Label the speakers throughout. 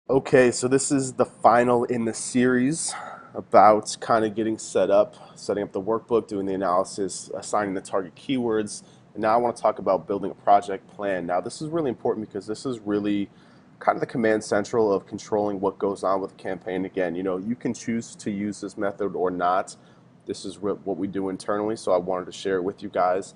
Speaker 1: Okay, so this is the final in the series about kind of getting set up, setting up the workbook, doing the analysis, assigning the target keywords. And now I want to talk about building a project plan. Now, this is really important because this is really kind of the command central of controlling what goes on with the campaign. Again, you can choose to use this method or not. This is what we do internally, so I wanted to share it with you guys.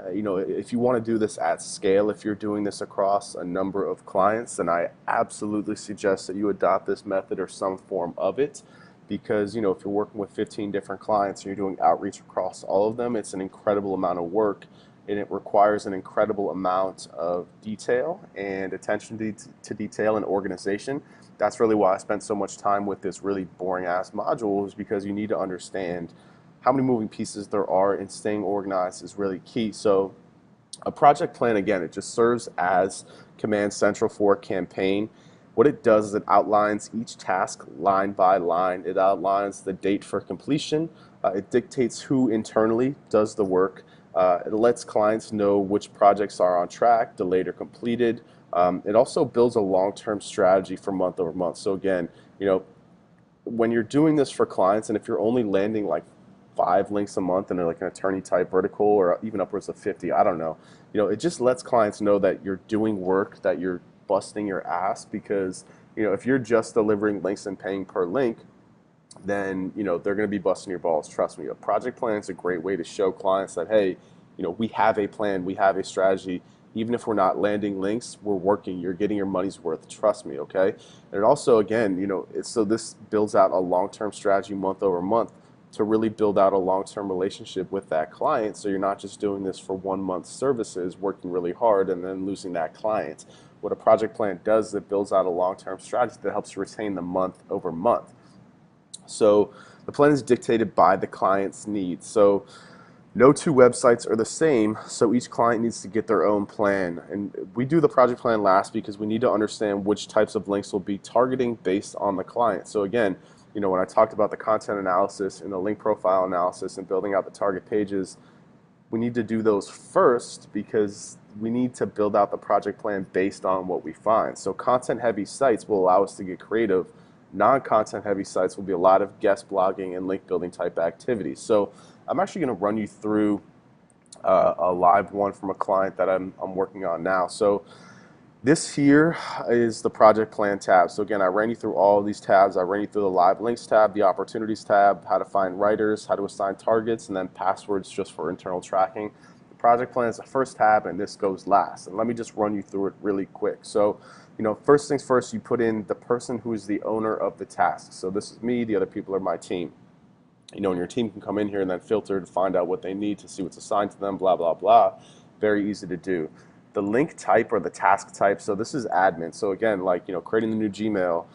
Speaker 1: If you want to do this at scale, if you're doing this across a number of clients, then I absolutely suggest that you adopt this method or some form of it. Because, if you're working with 15 different clients and you're doing outreach across all of them, it's an incredible amount of work and it requires an incredible amount of detail and attention to detail and organization. That's really why I spent so much time with this really boring ass module, is because you need to understand how many moving pieces there are, and staying organized is really key. So a project plan, again, it just serves as command central for a campaign. What it does is it outlines each task line by line. It outlines the date for completion. It dictates who internally does the work. It lets clients know which projects are on track, delayed, or completed. It also builds a long-term strategy for month over month. So again, when you're doing this for clients, and if you're only landing like 5 links a month and they're like an attorney type vertical, or even upwards of 50, I don't know, it just lets clients know that you're doing work, that you're busting your ass. Because if you're just delivering links and paying per link, then they're going to be busting your balls. Trust me. A project plan is a great way to show clients that, hey, we have a plan, we have a strategy. Even if we're not landing links, we're working. You're getting your money's worth. Trust me, okay? And it also, again, so this builds out a long-term strategy month over month to really build out a long-term relationship with that client. So you're not just doing this for 1 month services, working really hard and then losing that client. What a project plan does is it builds out a long-term strategy that helps you retain the month over month. So the plan is dictated by the client's needs. So no two websites are the same, so each client needs to get their own plan. And we do the project plan last because we need to understand which types of links we'll be targeting based on the client. So again, when I talked about the content analysis and the link profile analysis and building out the target pages, we need to do those first because we need to build out the project plan based on what we find. So content heavy sites will allow us to get creative. Non-content heavy sites will be a lot of guest blogging and link building type activities. So I'm actually going to run you through a live one from a client that I'm working on now. So this here is the project plan tab. So again, I ran you through all of these tabs. I ran you through the live links tab, the opportunities tab, how to find writers, how to assign targets, and then passwords just for internal tracking. The project plan is the first tab, and this goes last. And let me just run you through it really quick. So, first things first, you put in the person who is the owner of the task. So this is me, the other people are my team. And your team can come in here and then filter to find out what they need, to see what's assigned to them, blah, blah, blah. Very easy to do. The link type or the task type, so this is admin. So again, like, creating the new Gmail,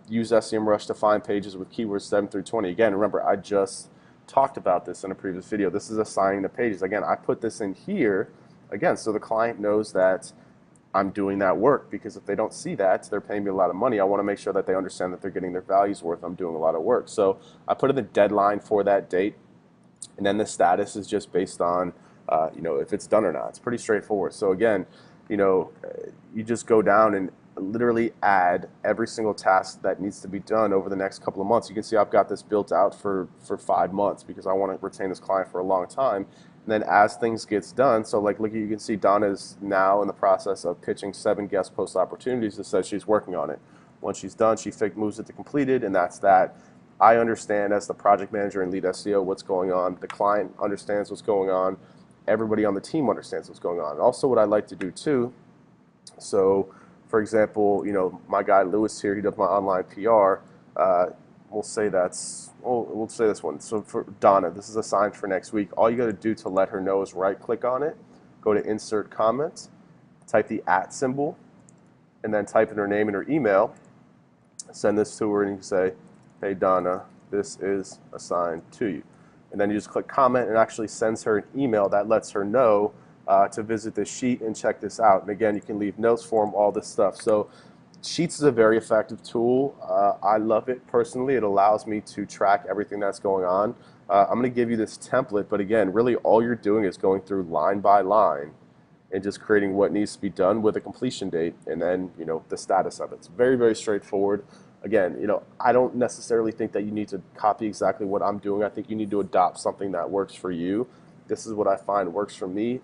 Speaker 1: use SEMrush to find pages with keywords 7 through 20. Again, remember, I just talked about this in a previous video. This is assigning the pages. Again, I put this in here, again, so the client knows that I'm doing that work, because if they don't see that, they're paying me a lot of money. I want to make sure that they understand that they're getting their values worth. I'm doing a lot of work. So I put in the deadline for that date, and then the status is just based on, if it's done or not. It's pretty straightforward. So again, you just go down and literally add every single task that needs to be done over the next couple of months. You can see I've got this built out for 5 months because I want to retain this client for a long time. And then as things gets done, so like, look, you can see Donna is now in the process of pitching 7 guest post opportunities that says she's working on it. Once she's done, she moves it to completed, and that's that. I understand as the project manager and lead SEO what's going on. The client understands what's going on. Everybody on the team understands what's going on. And also, what I like to do too, so for example, my guy Lewis here, he does my online PR. We'll say this one. So for Donna, this is assigned for next week. All you got to do to let her know is right click on it, go to insert comment, type the @ symbol, and then type in her name and her email. Send this to her, and you can say, hey Donna, this is assigned to you. And then you just click comment, and it actually sends her an email that lets her know to visit this sheet and check this out. And again, you can leave notes for them, all this stuff. So Sheets is a very effective tool. I love it personally. It allows me to track everything that's going on. I'm going to give you this template, but again, really all you're doing is going through line by line and just creating what needs to be done with a completion date, and then the status of it. It's very, very straightforward. Again, I don't necessarily think that you need to copy exactly what I'm doing. I think you need to adopt something that works for you. This is what I find works for me,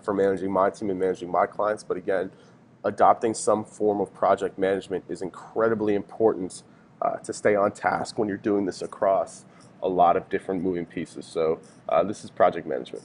Speaker 1: for managing my team and managing my clients. But again, adopting some form of project management is incredibly important to stay on task when you're doing this across a lot of different moving pieces. So this is project management.